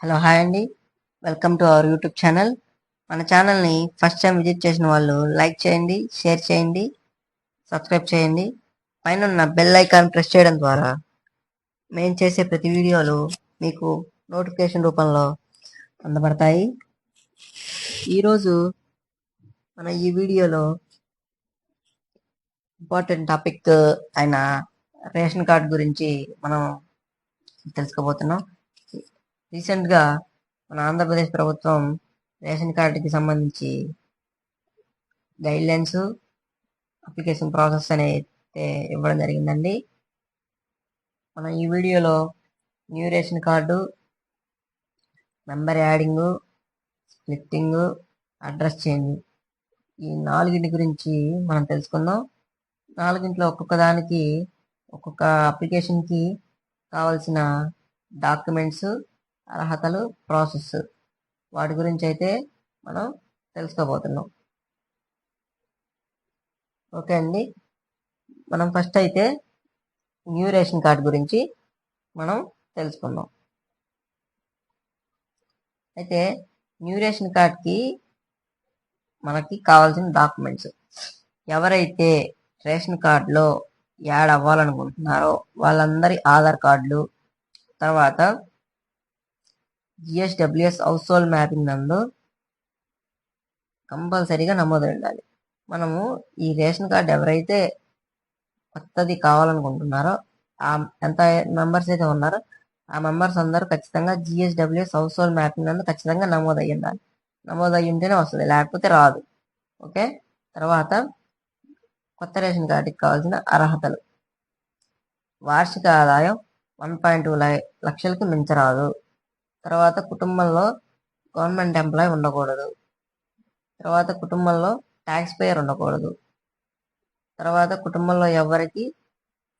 Hello hi అండి. Welcome to our YouTube channel. మన ఛానల్ని ఫస్ట్ టైం విజిట్ చేసిన వాళ్ళు లైక్ చేయండి, షేర్ చేయండి, సబ్స్క్రైబ్ చేయండి. పైన ఉన్న బెల్ ఐకాన్ ప్రెస్ చేయడం ద్వారా మేము చేసే ప్రతి వీడియోలు మీకు నోటిఫికేషన్ రూపంలో అందబడతాయి. ఈరోజు మన ఈ వీడియోలో ఇంపార్టెంట్ టాపిక్ అయిన రేషన్ కార్డ్ గురించి మనం తెలుసుకోబోతున్నాం. రీసెంట్గా మన ఆంధ్రప్రదేశ్ ప్రభుత్వం రేషన్ కార్డుకి సంబంధించి గైడ్లైన్స్, అప్లికేషన్ ప్రాసెస్ అనేది ఇవ్వడం జరిగిందండి. మనం ఈ వీడియోలో new ration card, member adding, splitting, address change ఈ నాలుగింటి గురించి మనం తెలుసుకుందాం. నాలుగింట్లో ఒక్కొక్క దానికి ఒక్కొక్క అప్లికేషన్కి కావాల్సిన డాక్యుమెంట్స్, అర్హతలు, ప్రాసెస్ వాటి గురించి అయితే మనం తెలుసుకోబోతున్నాం. ఓకే అండి, మనం ఫస్ట్ అయితే న్యూ రేషన్ కార్డ్ గురించి మనం తెలుసుకుందాం. అయితే న్యూ రేషన్ కార్డ్కి మనకి కావాల్సిన డాక్యుమెంట్స్, ఎవరైతే రేషన్ కార్డులో యాడ్ అవ్వాలనుకుంటున్నారో వాళ్ళందరి ఆధార్ కార్డులు, తర్వాత జిఎస్డబ్ల్యూఎస్ హౌస్ హోల్డ్ మ్యాపింగ్ నందు కంపల్సరీగా నమోదై ఉండాలి. మనము ఈ రేషన్ కార్డు ఎవరైతే కొత్తది కావాలనుకుంటున్నారో ఎంత మెంబర్స్ అయితే ఉన్నారో ఆ మెంబర్స్ అందరూ ఖచ్చితంగా జిఎస్డబ్ల్యూఎస్ హౌస్ హోల్డ్ మ్యాపింగ్ నందు ఖచ్చితంగా నమోదై ఉండాలి. నమోదై ఉంటేనే వస్తుంది, లేకపోతే రాదు. ఓకే, తర్వాత కొత్త రేషన్ కార్డుకి కావాల్సిన అర్హతలు: వార్షిక ఆదాయం 1.2 లక్షలకి మించరాదు. తర్వాత కుటుంబంలో గవర్నమెంట్ ఎంప్లాయ్ ఉండకూడదు. తర్వాత కుటుంబంలో ట్యాక్స్ పేయర్ ఉండకూడదు. తర్వాత కుటుంబంలో ఎవరికి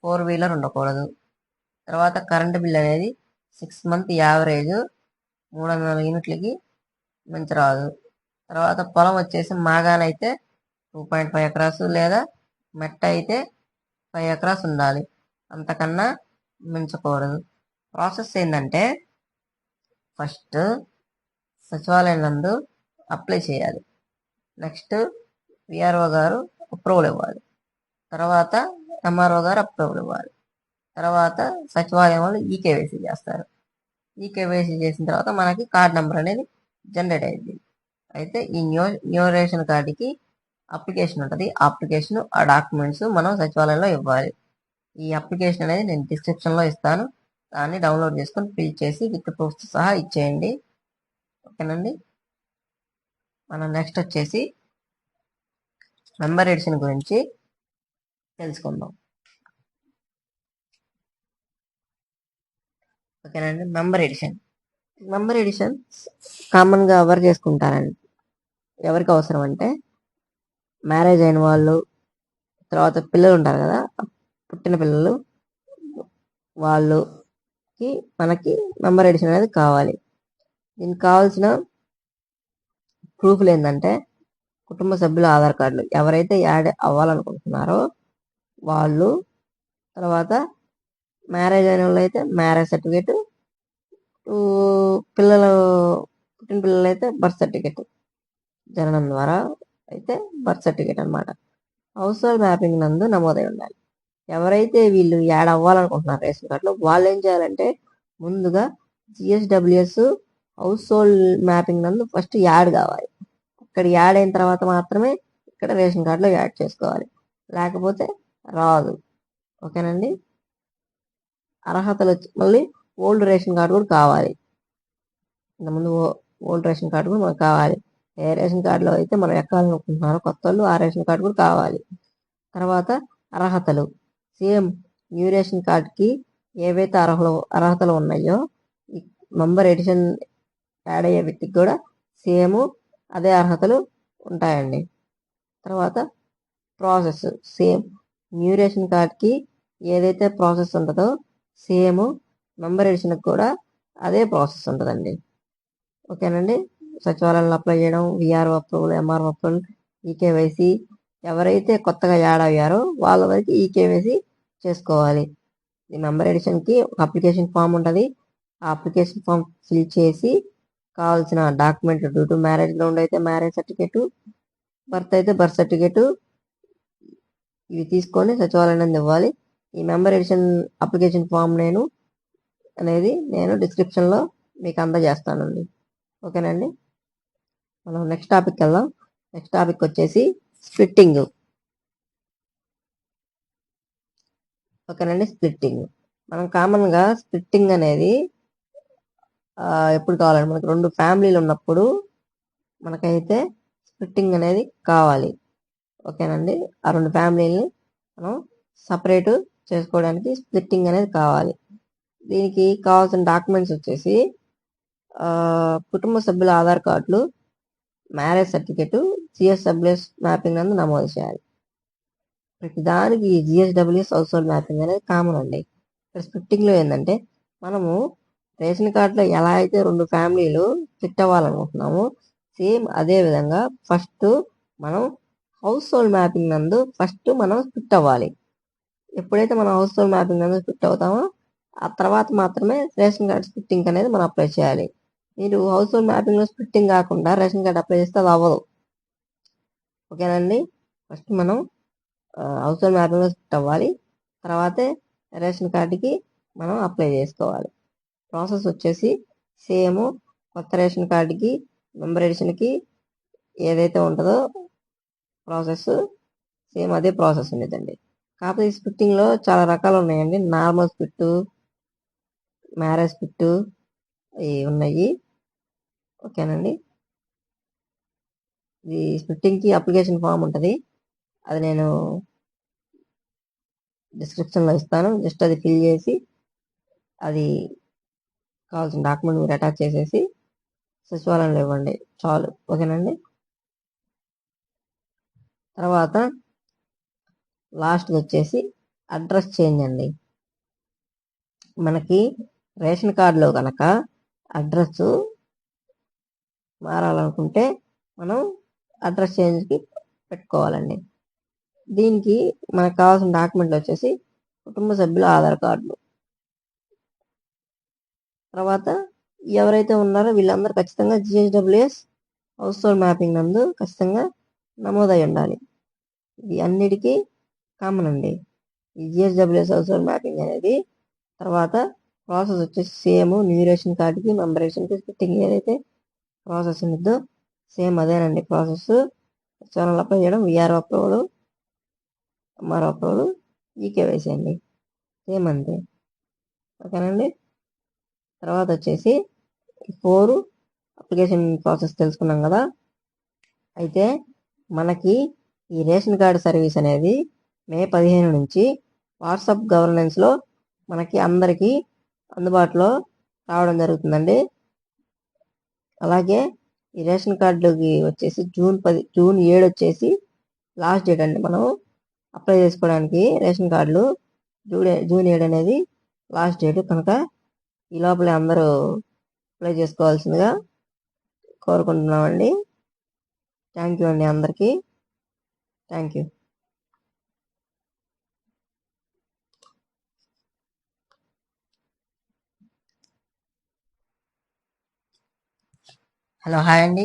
4-వీలర్ ఉండకూడదు. తర్వాత కరెంటు బిల్ అనేది 6 మంత్ యావరేజ్ 300 యూనిట్లకి మించరాదు. తర్వాత పొలం వచ్చేసి మాగానైతే 2.5 ఎకరాస్ లేదా మెట్ట అయితే 5 ఎకరాస్ ఉండాలి, అంతకన్నా మించకూడదు. ప్రాసెస్ ఏంటంటే ఫస్ట్ సచివాలయం నందు అప్లై చేయాలి. నెక్స్ట్ విఆర్ఓ గారు అప్రూవల్ ఇవ్వాలి. తర్వాత ఎంఆర్ఓ గారు అప్రూవల్ ఇవ్వాలి. తర్వాత సచివాలయం వాళ్ళు ఈకేవైసీ చేస్తారు. ఈకేవైసీ చేసిన తర్వాత మనకి కార్డ్ నెంబర్ అనేది జనరేట్ అయింది. అయితే ఈ న్యూ రేషన్ కార్డుకి అప్లికేషన్ ఉంటుంది. అప్లికేషన్, ఆ డాక్యుమెంట్స్ మనం సచివాలయంలో ఇవ్వాలి. ఈ అప్లికేషన్ అనేది నేను డిస్క్రిప్షన్లో ఇస్తాను, దాన్ని డౌన్లోడ్ చేసుకొని ఫిల్ చేసి విత్ ప్రూఫ్స్ సహా ఇచ్చేయండి. ఓకేనండి. మనం నెక్స్ట్ వచ్చేసి మెంబర్ ఎడిషన్ గురించి తెలుసుకుందాం. ఓకేనండి, మెంబర్ ఎడిషన్ కామన్గా ఎవరు చేసుకుంటారండి, ఎవరికి అవసరం అంటే మ్యారేజ్ అయిన వాళ్ళు, తర్వాత పిల్లలు ఉంటారు కదా, పుట్టిన పిల్లలు, వాళ్ళకి మనకి మెంబర్ ఎడిషన్ అనేది కావాలి. దీనికి కావాల్సిన ప్రూఫ్లు ఏంటంటే కుటుంబ సభ్యుల ఆధార్ కార్డులు, ఎవరైతే యాడ్ అవ్వాలనుకుంటున్నారో వాళ్ళు, తర్వాత మ్యారేజ్ అయిన వాళ్ళు అయితే మ్యారేజ్ సర్టిఫికేట్, పిల్లలు పుట్టిన పిల్లలు అయితే బర్త్ సర్టిఫికేట్, జననం ద్వారా అయితే బర్త్ సర్టిఫికేట్ అనమాట. హౌస్ హోల్డ్ మ్యాపింగ్ నందు నమోదై ఉండాలి. ఎవరైతే వీళ్ళు యాడ్ అవ్వాలనుకుంటున్నారు రేషన్ కార్డులో వాళ్ళు ఏం చేయాలంటే ముందుగా జిఎస్డబ్ల్యూఎస్ హౌస్ హోల్డ్ మ్యాపింగ్ నందు ఫస్ట్ యాడ్ కావాలి. ఇక్కడ యాడ్ అయిన తర్వాత మాత్రమే ఇక్కడ రేషన్ కార్డులో యాడ్ చేసుకోవాలి, లేకపోతే రాదు. ఓకేనండి. అర్హతలు వచ్చి మళ్ళీ ఓల్డ్ రేషన్ కార్డు కూడా కావాలి. ఇంతకుముందు ఓల్డ్ రేషన్ కార్డు కూడా మనకు కావాలి. ఏ రేషన్ కార్డులో అయితే మనం ఎక్కాలనుకుంటున్నారో కొత్త వాళ్ళు ఆ రేషన్ కార్డు కూడా కావాలి. తర్వాత అర్హతలు సేమ్ న్యూ రేషన్ కార్డుకి ఏవైతే అర్హతలు ఉన్నాయో ఈ మెంబర్ ఎడిషన్ యాడ్ అయ్యే వ్యక్తికి కూడా సేమ్ అదే అర్హతలు ఉంటాయండి. తర్వాత ప్రాసెస్ సేమ్ న్యూ రేషన్ కార్డ్కి ఏదైతే ప్రాసెస్ ఉంటుందో సేమ్ మెంబర్ ఎడిషన్కి కూడా అదే ప్రాసెస్ ఉంటుందండి. ఓకేనండి. సచివాలయంలో అప్లై చేయడం, VRO approval, MRO approval, eKYC, ఎవరైతే కొత్తగా యాడ్ అయ్యారో వాళ్ళ వరకు ఈకేవైసీ చేసుకోవాలి. ఈ మెంబర్ ఎడిషన్కి ఒక అప్లికేషన్ ఫామ్ ఉంటుంది. ఆ అప్లికేషన్ ఫామ్ ఫిల్ చేసి కావాల్సిన document due to marriage ground అయితే మ్యారేజ్ సర్టిఫికేట్, బర్త్ అయితే బర్త్ సర్టిఫికేట్ ఇవి తీసుకొని సచివాలయం ఇవ్వాలి. ఈ మెంబర్ ఎడిషన్ అప్లికేషన్ ఫామ్ నేను డిస్క్రిప్షన్లో మీకు అందజేస్తానండి. ఓకేనండి, మనం నెక్స్ట్ టాపిక్ వెళ్దాం. నెక్స్ట్ టాపిక్ వచ్చేసి స్ప్లిట్టింగ్. ఓకేనండి, స్ప్లిట్టింగ్ మనం కామన్గా స్ప్లిట్టింగ్ అనేది ఎప్పుడు కావాలండి, మనకు 2 ఫ్యామిలీలు ఉన్నప్పుడు మనకైతే స్ప్లిట్టింగ్ అనేది కావాలి. ఓకేనండి, ఆ 2 ఫ్యామిలీని మనం సపరేట్ చేసుకోవడానికి స్ప్లిట్టింగ్ అనేది కావాలి. దీనికి కావాల్సిన డాక్యుమెంట్స్ వచ్చేసి కుటుంబ సభ్యుల ఆధార్ కార్డులు, మ్యారేజ్ సర్టిఫికేట్, జిఎస్డబ్ల్యూఎస్ మ్యాపింగ్ నందు నమోదు చేయాలి. ప్రతిదానికి ఈ జిఎస్డబ్ల్యూఎస్ హౌస్ హోల్డ్ మ్యాపింగ్ అనేది కామన్ అండి. ఇక్కడ స్ప్లిట్టింగ్లో ఏంటంటే మనము రేషన్ కార్డులో ఎలా అయితే 2 ఫ్యామిలీలు స్ప్లిట్ అవ్వాలనుకుంటున్నామో సేమ్ అదే విధంగా ఫస్ట్ మనం హౌస్ హోల్డ్ మ్యాపింగ్ నందు మనం స్ప్లిట్ అవ్వాలి. ఎప్పుడైతే మనం హౌస్ హోల్డ్ మ్యాపింగ్ నందు స్ప్లిట్ అవుతామో ఆ తర్వాత మాత్రమే రేషన్ కార్డ్ స్ప్లిట్టింగ్ అనేది మనం అప్లై చేయాలి. మీరు హౌస్ హోల్డ్ మ్యాపింగ్లో స్ప్లిట్టింగ్ కాకుండా రేషన్ కార్డ్ అప్లై చేస్తే అది అవ్వదు. ఓకేనండి, ఫస్ట్ మనం హౌస్ హోల్డ్ మ్యాపింగ్లో స్ప్లిట్ అవ్వాలి, తర్వాతే రేషన్ కార్డుకి మనం అప్లై చేసుకోవాలి. ప్రాసెస్ వచ్చేసి సేమ్ కొత్త రేషన్ కార్డుకి మెంబర్ ఎడిషన్కి ఏదైతే ఉంటుందో ప్రాసెస్ సేమ్ అదే ప్రాసెస్ ఉండేదండి. కాకపోతే ఈ స్ప్లిట్టింగ్లో చాలా రకాలు ఉన్నాయండి. నార్మల్ స్ప్లిట్, మ్యారేజ్ స్ప్లిట్ ఇవి ఉన్నాయి. ఓకేనండి, ఈ స్ప్లిట్టింగ్కి అప్లికేషన్ ఫామ్ ఉంటుంది, అది నేను డిస్క్రిప్షన్లో ఇస్తాను. జస్ట్ అది ఫిల్ చేసి అది కావాల్సిన డాక్యుమెంట్ మీరు అటాచ్ చేసేసి సచివాలయంలో ఇవ్వండి చాలు. ఓకేనండి, తర్వాత లాస్ట్ వచ్చేసి అడ్రస్ చేంజ్ అండి. మనకి రేషన్ కార్డులో కనుక అడ్రస్ మారాలనుకుంటే మనం అడ్రస్ చేంజ్కి పెట్టుకోవాలండి. దీనికి మనకు కావాల్సిన డాక్యుమెంట్లు వచ్చేసి కుటుంబ సభ్యుల ఆధార్ కార్డులు, తర్వాత ఎవరైతే ఉన్నారో వీళ్ళందరూ ఖచ్చితంగా జిఎస్డబ్ల్యూఎస్ హౌస్ హోల్డ్ మ్యాపింగ్ నందు ఖచ్చితంగా నమోదై ఉండాలి. ఇది అన్నిటికీ కామన్ అండి ఈ జిఎస్డబ్ల్యూఎస్ హౌస్ హోల్డ్ మ్యాపింగ్ అనేది. తర్వాత ప్రాసెస్ వచ్చేసి సేమ్ న్యూ రేషన్ కార్డుకి మెంబర్ రేషన్కి స్ప్లిట్టింగ్ ఏదైతే ప్రాసెస్ ఉంటుందో సేమ్ అదేనండి ప్రాసెస్. సచివాలయంలో అప్లై చేయడం, VRO approval, MRO approval, eKYC అండి, సేమ్ అంతే. ఓకేనండి, తర్వాత వచ్చేసి 4 అప్లికేషన్ ప్రాసెస్ తెలుసుకున్నాం కదా. అయితే మనకి ఈ రేషన్ కార్డు సర్వీస్ అనేది మే 15 నుంచి వాట్సాప్ గవర్నెన్స్లో మనకి అందరికీ అందుబాటులో రావడం జరుగుతుందండి. అలాగే ఈ రేషన్ కార్డుకి వచ్చేసి జూన్ 7 వచ్చేసి లాస్ట్ డేట్ అండి. మనం అప్లై చేసుకోవడానికి రేషన్ కార్డులు జూన్ 7 అనేది లాస్ట్ డేట్ కనుక ఈ లోపలే అందరూ అప్లై చేసుకోవాల్సిందిగా కోరుకుంటున్నామండి. థ్యాంక్ యూ అండి అందరికీ. Thank you. హలో, హాయ్ అండి,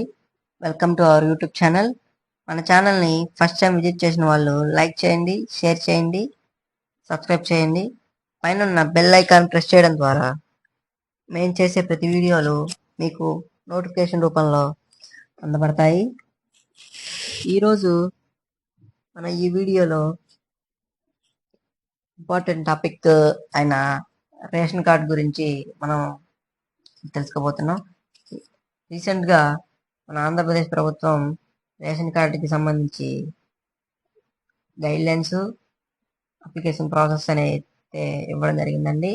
welcome to our YouTube channel. మన ఛానల్ని ఫస్ట్ టైం విజిట్ చేసిన వాళ్ళు లైక్ చేయండి, షేర్ చేయండి, సబ్స్క్రైబ్ చేయండి. పైన ఉన్న బెల్ ఐకాన్ ప్రెస్ చేయడం ద్వారా మేము చేసే ప్రతి వీడియోలు మీకు నోటిఫికేషన్ రూపంలో అందబడతాయి. ఈరోజు మన ఈ వీడియోలో ఇంపార్టెంట్ టాపిక్ అయిన రేషన్ కార్డ్ గురించి మనం తెలుసుకోబోతున్నాం. రీసెంట్గా మన ఆంధ్రప్రదేశ్ ప్రభుత్వం రేషన్ కార్డుకి సంబంధించి గైడ్లైన్స్, అప్లికేషన్ ప్రాసెస్ అనేది ఇవ్వడం జరిగిందండి.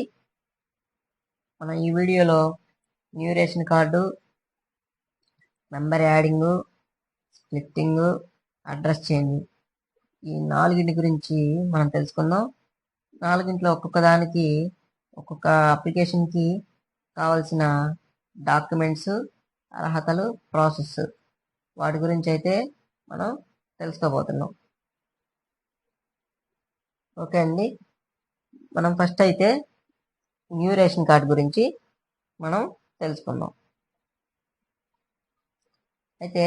మనం ఈ వీడియోలో new ration card, member adding, splitting, address change ఈ 4 గురించి మనం తెలుసుకుందాం. 4 ఒక్కొక్క దానికి ఒక్కొక్క అప్లికేషన్కి కావాల్సిన డాక్యుమెంట్స్, అర్హతలు, ప్రాసెస్ వాటి గురించి అయితే మనం తెలుసుకోబోతున్నాం. ఓకే అండి, మనం ఫస్ట్ అయితే న్యూ రేషన్ కార్డు గురించి మనం తెలుసుకుందాం. అయితే